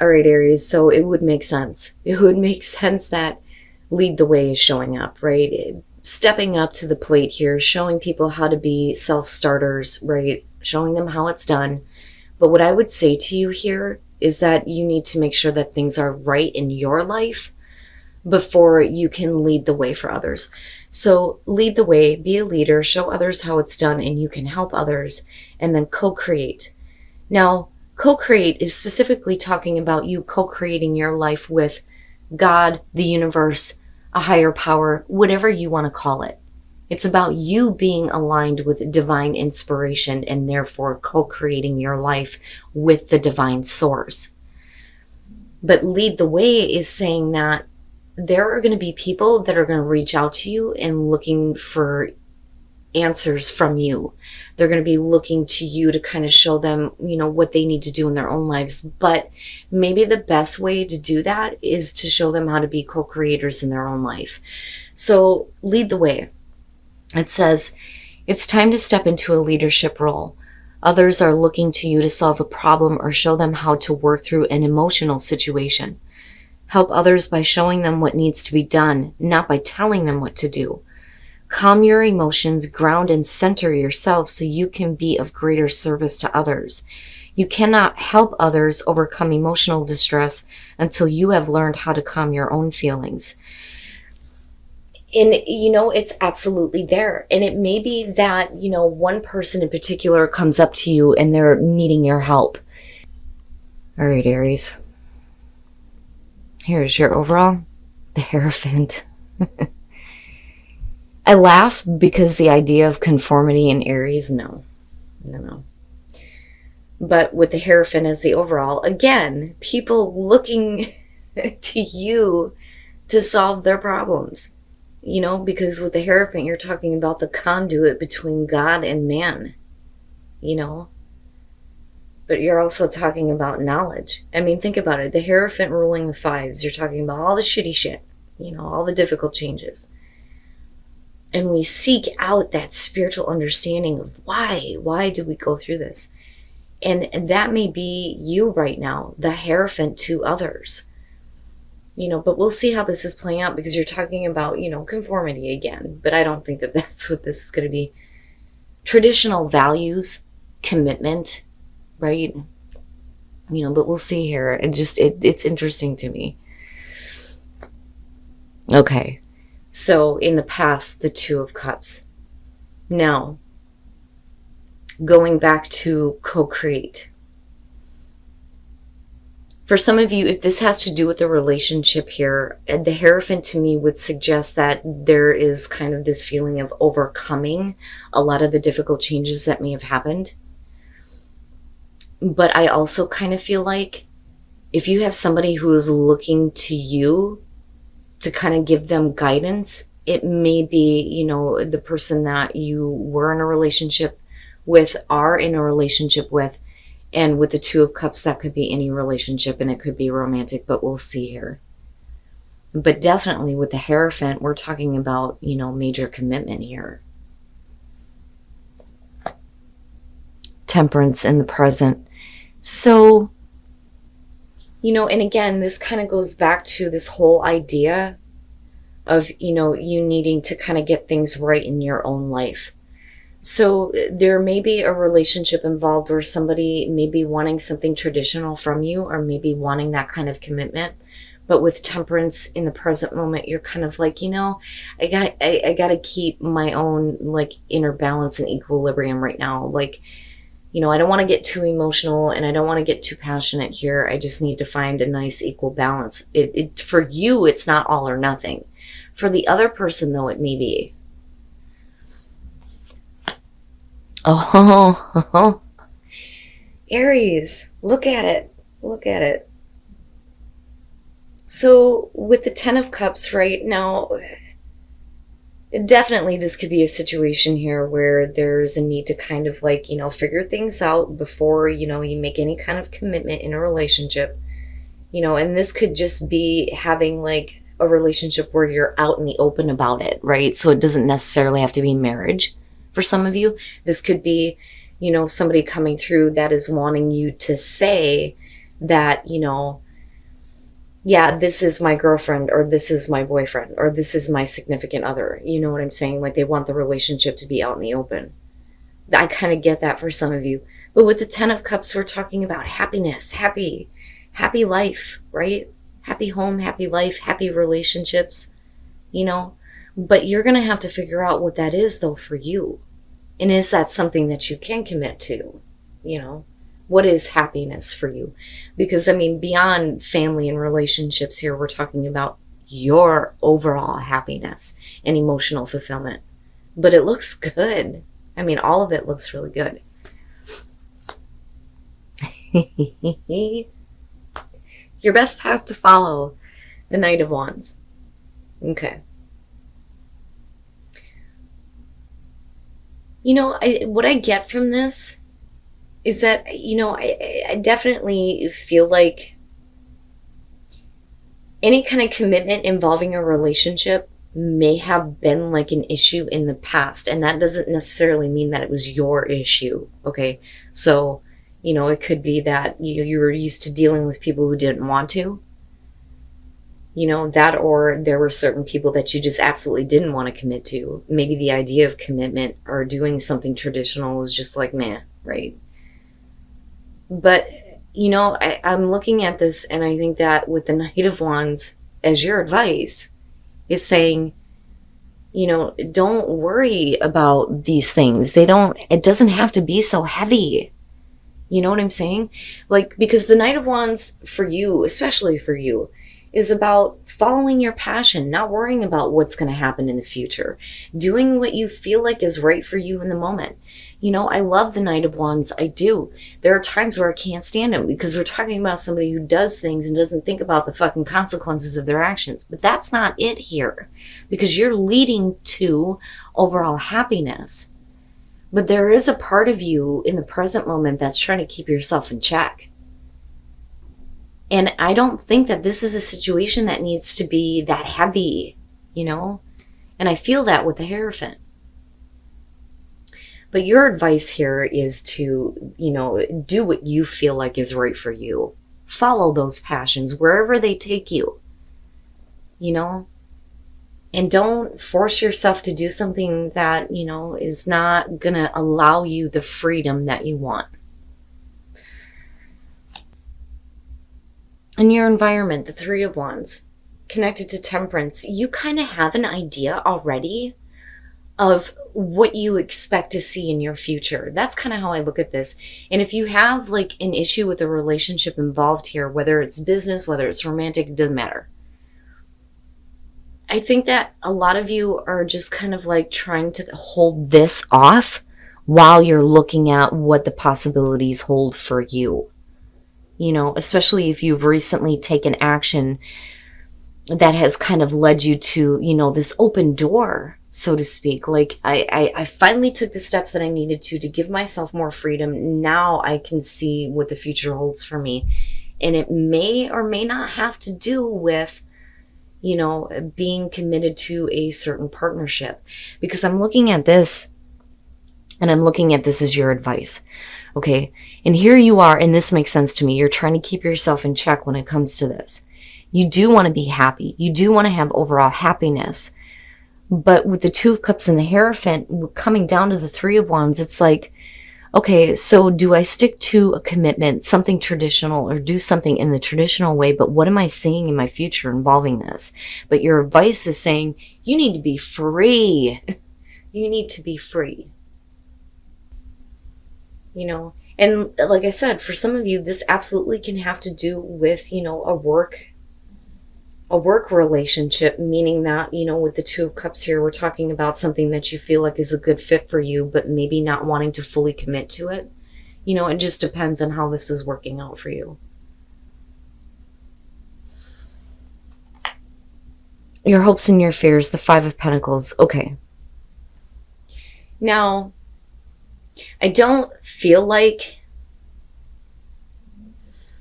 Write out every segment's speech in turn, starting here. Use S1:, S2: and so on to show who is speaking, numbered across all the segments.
S1: All right, Aries. So it would make sense. It would make sense that lead the way is showing up, right? Stepping up to the plate here, showing people how to be self starters, right? Showing them how it's done. But what I would say to you here is that you need to make sure that things are right in your life before you can lead the way for others. So lead the way, be a leader, show others how it's done, and you can help others, and then co create. Now, co create is specifically talking about you co creating your life with God, the universe, a higher power, whatever you want to call it. It's about you being aligned with divine inspiration and therefore co creating your life with the divine source. But lead the way is saying that there are going to be people that are going to reach out to you and looking for answers from you. They're going to be looking to you to kind of show them, what they need to do in their own lives. But maybe the best way to do that is to show them how to be co-creators in their own life. So lead the way. It says, it's time to step into a leadership role. Others are looking to you to solve a problem or show them how to work through an emotional situation. Help others by showing them what needs to be done, not by telling them what to do. Calm your emotions, ground and center yourself so you can be of greater service to others. You cannot help others overcome emotional distress until you have learned how to calm your own feelings. And, it's absolutely there. And it may be that, one person in particular comes up to you and they're needing your help. All right, Aries. Here's your overall, the Hierophant. I laugh because the idea of conformity in Aries, no. But with the Hierophant as the overall, again, people looking to you to solve their problems. Because with the Hierophant, you're talking about the conduit between God and man, But you're also talking about knowledge. I mean, think about it. The Hierophant ruling the fives, you're talking about all the shitty shit, all the difficult changes. And we seek out that spiritual understanding of why do we go through this? And that may be you right now, the Hierophant to others. But we'll see how this is playing out because you're talking about, conformity again. But I don't think that that's what this is going to be. Traditional values, commitment, right? But we'll see here. It's interesting to me. Okay. So in the past, the Two of Cups. Now, going back to co-create. For some of you, if this has to do with a relationship here, the Hierophant to me would suggest that there is kind of this feeling of overcoming a lot of the difficult changes that may have happened. But I also kind of feel like if you have somebody who is looking to you to kind of give them guidance, it may be, the person that you were in a relationship with, are in a relationship with. And with the Two of Cups, that could be any relationship and it could be romantic, but we'll see here. But definitely with the Hierophant, we're talking about, major commitment here. Temperance in the present. So, and again, this kind of goes back to this whole idea of, you needing to kind of get things right in your own life. So there may be a relationship involved where somebody may be wanting something traditional from you or maybe wanting that kind of commitment. But with Temperance in the present moment, you're kind of like, I got to keep my own like inner balance and equilibrium right now. Like, I don't want to get too emotional and I don't want to get too passionate here. I just need to find a nice equal balance. For you, it's not all or nothing. For the other person, though, it may be. Oh, Aries, look at it. Look at it. So with the Ten of Cups right now, definitely this could be a situation here where there's a need to kind of like, figure things out before, you make any kind of commitment in a relationship. And this could just be having like a relationship where you're out in the open about it, right? So it doesn't necessarily have to be marriage. For some of you, this could be, somebody coming through that is wanting you to say that, yeah, this is my girlfriend, or this is my boyfriend, or this is my significant other. You know what I'm saying? Like, they want the relationship to be out in the open. I kind of get that for some of you. But with the Ten of Cups, we're talking about happiness, happy life, right? Happy home, happy life, happy relationships, you know? But you're going to have to figure out what that is, though, for you. And is that something that you can commit to? You know, what is happiness for you? Because, I mean, beyond family and relationships here, we're talking about your overall happiness and emotional fulfillment. But it looks good. I mean, all of it looks really good. Your best path to follow, the Knight of Wands. Okay. What I get from this is that, I definitely feel like any kind of commitment involving a relationship may have been like an issue in the past. And that doesn't necessarily mean that it was your issue. Okay. So, it could be that you were used to dealing with people who didn't want to. That, or there were certain people that you just absolutely didn't want to commit to. Maybe the idea of commitment or doing something traditional is just like, meh, right? But, I'm looking at this and I think that with the Knight of Wands as your advice is saying, don't worry about these things. It doesn't have to be so heavy. You know what I'm saying? Like, because the Knight of Wands for you, especially for you, is about following your passion, not worrying about what's going to happen in the future, doing what you feel like is right for you in the moment. I love the Knight of Wands. I do. There are times where I can't stand it because we're talking about somebody who does things and doesn't think about the fucking consequences of their actions. But that's not it here, because you're leading to overall happiness. But there is a part of you in the present moment that's trying to keep yourself in check. And I don't think that this is a situation that needs to be that heavy, And I feel that with the Hierophant. But your advice here is to, do what you feel like is right for you. Follow those passions wherever they take you, And don't force yourself to do something that, is not going to allow you the freedom that you want. In your environment, the Three of Wands, connected to Temperance, you kind of have an idea already of what you expect to see in your future. That's kind of how I look at this. And if you have like an issue with a relationship involved here, whether it's business, whether it's romantic, it doesn't matter. I think that a lot of you are just kind of like trying to hold this off while you're looking at what the possibilities hold for you. Especially if you've recently taken action that has kind of led you to, this open door, so to speak. Like I finally took the steps that I needed to give myself more freedom. Now I can see what the future holds for me. And it may or may not have to do with, being committed to a certain partnership. Because I'm looking at this and I'm looking at this as your advice. Okay. And here you are, and this makes sense to me. You're trying to keep yourself in check when it comes to this. You do want to be happy. You do want to have overall happiness. But with the Two of Cups and the Hierophant coming down to the Three of Wands, it's like, okay, so do I stick to a commitment, something traditional, or do something in the traditional way? But what am I seeing in my future involving this? But your advice is saying you need to be free. You need to be free. And like I said, for some of you, this absolutely can have to do with, a work relationship, meaning that, with the Two of Cups here, we're talking about something that you feel like is a good fit for you, but maybe not wanting to fully commit to it. It just depends on how this is working out for you. Your hopes and your fears, the Five of Pentacles. Okay. Now, I don't feel like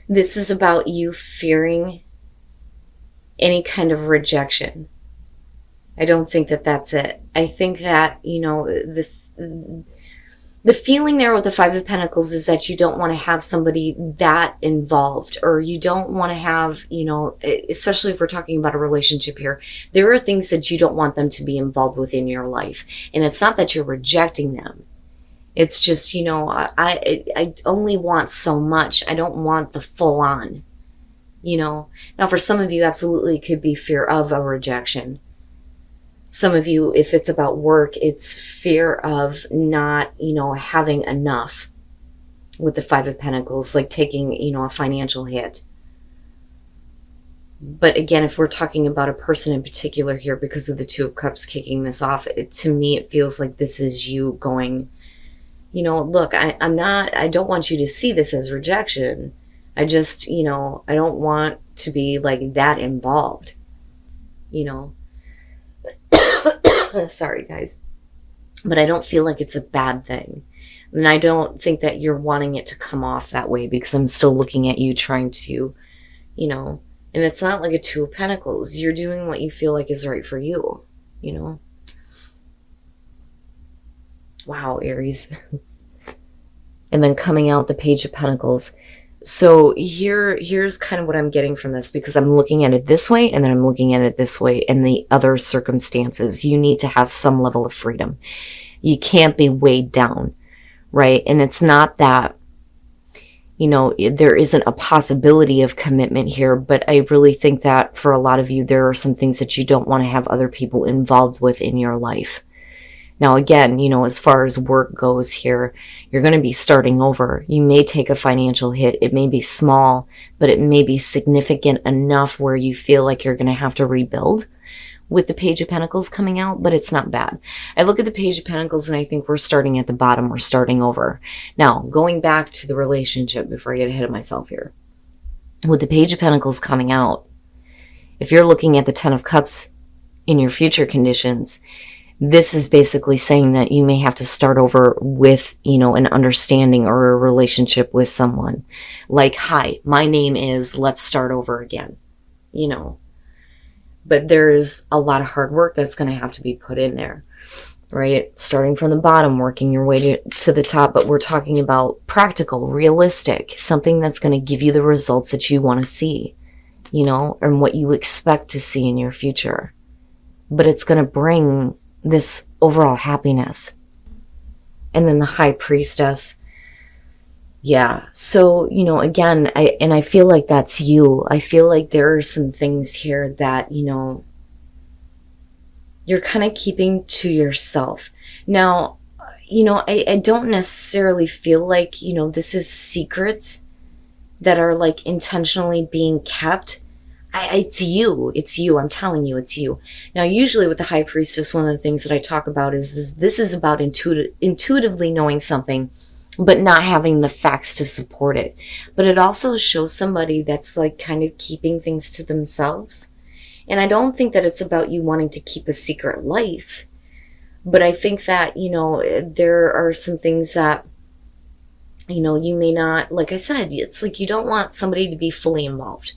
S1: this is about you fearing any kind of rejection. I don't think that that's it. I think that, The feeling there with the Five of Pentacles is that you don't want to have somebody that involved, or you don't want to have, you know, especially if we're talking about a relationship here, there are things that you don't want them to be involved with in your life. And it's not that you're rejecting them. It's just, you know, I only want so much. I don't want the full on, you know. Now, for some of you, absolutely it could be fear of a rejection. Some of you, if it's about work, it's fear of not, you know, having enough with the Five of Pentacles, like taking, you know, a financial hit. But again, if we're talking about a person in particular here, because of the Two of Cups kicking this off, to me, it feels like this is you going, you know, look, I don't want you to see this as rejection. I just, you know, I don't want to be like that involved, you know. Sorry, guys. But I don't feel like it's a bad thing. And I don't think that you're wanting it to come off that way, because I'm still looking at you trying to, you know, and it's not like a Two of Pentacles. You're doing what you feel like is right for you, you know. Wow, Aries. And then coming out the Page of Pentacles. So here's kind of what I'm getting from this, because I'm looking at it this way and then I'm looking at it this way. And the other circumstances, you need to have some level of freedom. You can't be weighed down, right? And it's not that, you know, there isn't a possibility of commitment here, but I really think that for a lot of you, there are some things that you don't want to have other people involved with in your life. Now, again, you know, as far as work goes here, you're going to be starting over. You may take a financial hit. It may be small, but it may be significant enough where you feel like you're going to have to rebuild with the Page of Pentacles coming out, but it's not bad. I look at the Page of Pentacles and I think we're starting at the bottom. We're starting over. Now, going back to the relationship before I get ahead of myself here. With the Page of Pentacles coming out, if you're looking at the Ten of Cups in your future conditions, this is basically saying that you may have to start over with, you know, an understanding or a relationship with someone. Like, hi, my name is, let's start over again, you know. But there is a lot of hard work that's going to have to be put in there, right? Starting from the bottom, working your way to the top. But we're talking about practical, realistic, something that's going to give you the results that you want to see, you know, and what you expect to see in your future. But it's going to bring this overall happiness. And then the High Priestess. Yeah. So, you know, again, I feel like that's you. I feel like there are some things here that, you know, you're kind of keeping to yourself. Now, you know, I don't necessarily feel like, you know, this is secrets that are like intentionally being kept. It's you. I'm telling you, it's you. Now, usually with the High Priestess, one of the things that I talk about is this is about intuitively knowing something, but not having the facts to support it. But it also shows somebody that's like kind of keeping things to themselves. And I don't think that it's about you wanting to keep a secret life. But I think that, you know, there are some things that, you know, you may not, like I said, it's like you don't want somebody to be fully involved.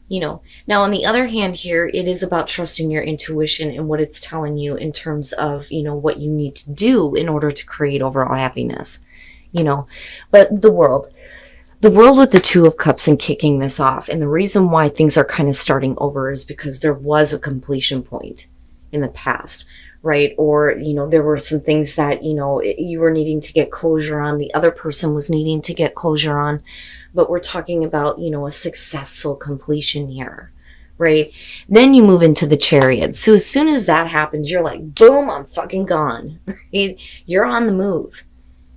S1: You know, now on the other hand here, it is about trusting your intuition and what it's telling you in terms of, you know, what you need to do in order to create overall happiness, you know. But the world with the Two of Cups and kicking this off, and the reason why things are kind of starting over is because there was a completion point in the past, right? Or, you know, there were some things that, you know, you were needing to get closure on, the other person was needing to get closure on. But we're talking about, you know, a successful completion here, right? Then you move into the Chariot. So as soon as that happens, you're like, boom, I'm fucking gone, right? You're on the move.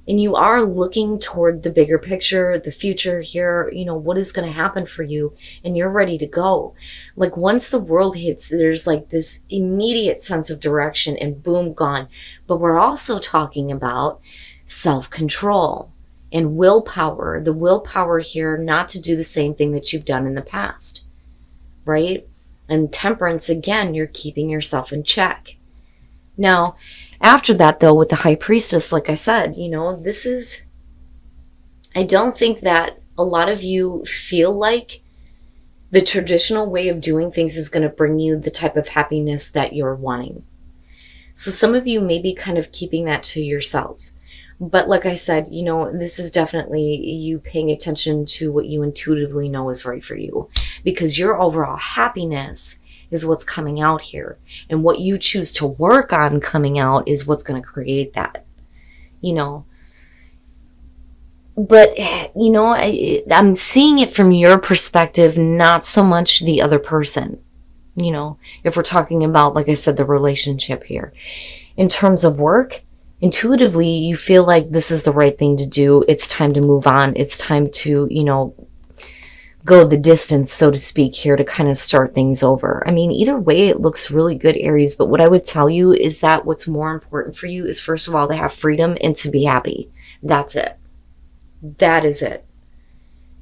S1: And you are looking toward the bigger picture, the future here, you know, what is going to happen for you, and you're ready to go. Like once the world hits, there's like this immediate sense of direction and boom, gone. But we're also talking about self-control and willpower, the willpower here not to do the same thing that you've done in the past, right? And Temperance, again, you're keeping yourself in check. Now, after that, though, with the High Priestess, like I said, you know, this is, I don't think that a lot of you feel like the traditional way of doing things is going to bring you the type of happiness that you're wanting. So some of you may be kind of keeping that to yourselves. But like I said, this is definitely you paying attention to what you intuitively know is right for you, because your overall happiness is what's coming out here. And what you choose to work on coming out is what's going to create that, you know. But, I'm seeing it from your perspective, not so much the other person. If we're talking about, like I said, the relationship here. In terms of work, intuitively, you feel like this is the right thing to do. It's time to move on. It's time to, go the distance, so to speak, here to kind of start things over. I mean, either way, it looks really good, Aries. But what I would tell you is that what's more important for you is, first of all, to have freedom and to be happy. That's it. That is it.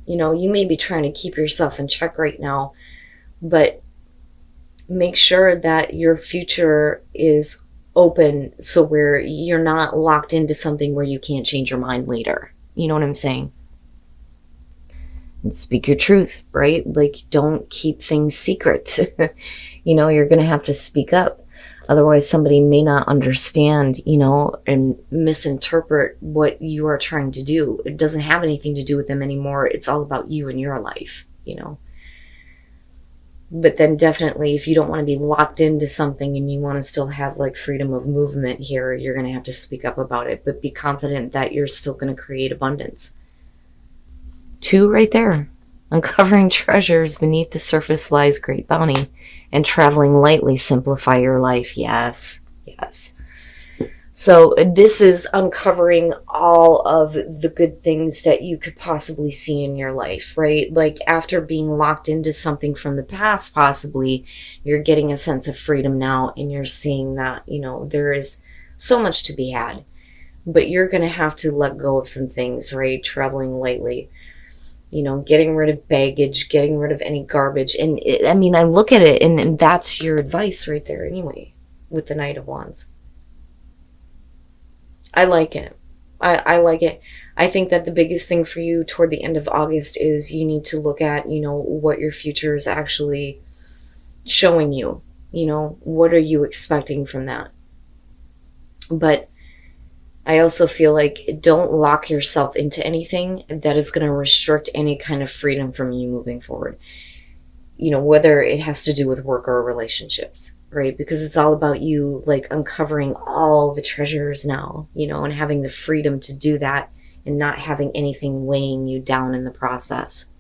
S1: You may be trying to keep yourself in check right now, but make sure that your future is open, so where you're not locked into something where you can't change your mind later. You know what I'm saying? And speak your truth, right? Like, don't keep things secret. You're going to have to speak up. Otherwise, somebody may not understand, and misinterpret what you are trying to do. It doesn't have anything to do with them anymore. It's all about you and your life. But then definitely, if you don't want to be locked into something and you want to still have like freedom of movement here, you're going to have to speak up about it. But be confident that you're still going to create abundance. 2 right there. Uncovering treasures beneath the surface lies great bounty, and traveling lightly simplify your life. Yes, yes. So this is uncovering all of the good things that you could possibly see in your life, right? Like, after being locked into something from the past, possibly, you're getting a sense of freedom now, and you're seeing that, there is so much to be had. But you're going to have to let go of some things, right? Traveling lightly. Getting rid of baggage, getting rid of any garbage. And I look at it, and that's your advice right there anyway, with the Knight of Wands. I like it. I like it. I think that the biggest thing for you toward the end of August is you need to look at, what your future is actually showing you. What are you expecting from that? But I also feel like, don't lock yourself into anything that is going to restrict any kind of freedom from you moving forward. Whether it has to do with work or relationships, right? Because it's all about you, like, uncovering all the treasures now, and having the freedom to do that and not having anything weighing you down in the process.